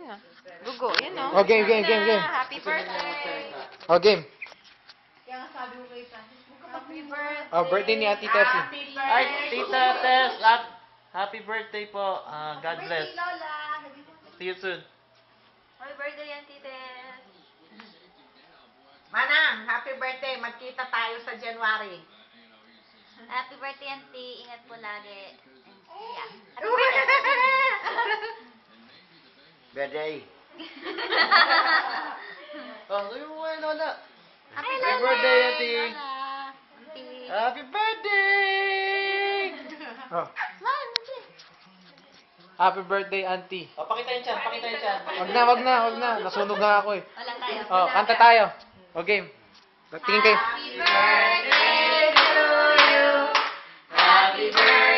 na. Dugo, yun o. Oh, game. Happy birthday. Oh, game. Kaya nga sabi ko kay Francis, Happy birthday. Oh, birthday ni Ate Tessie. Ay, Tita Tess, happy birthday po. God bless. Lola. See you soon. Happy birthday, Auntie Tess. Manang, happy birthday. Magkita tayo sa January. Happy birthday, Auntie. Ingat po lagi. Yeah. Birthday. Oh, sabi mo nga, Lola. Happy birthday, Auntie. Auntie. Happy birthday! Oh. Happy birthday, Auntie. Oh, pakita yung chan, Wag na. Nasunog na ako eh. Wala tayo. Oh, kanta tayo. Oh, game. Tingin kayo. Happy birthday to you. Happy birthday.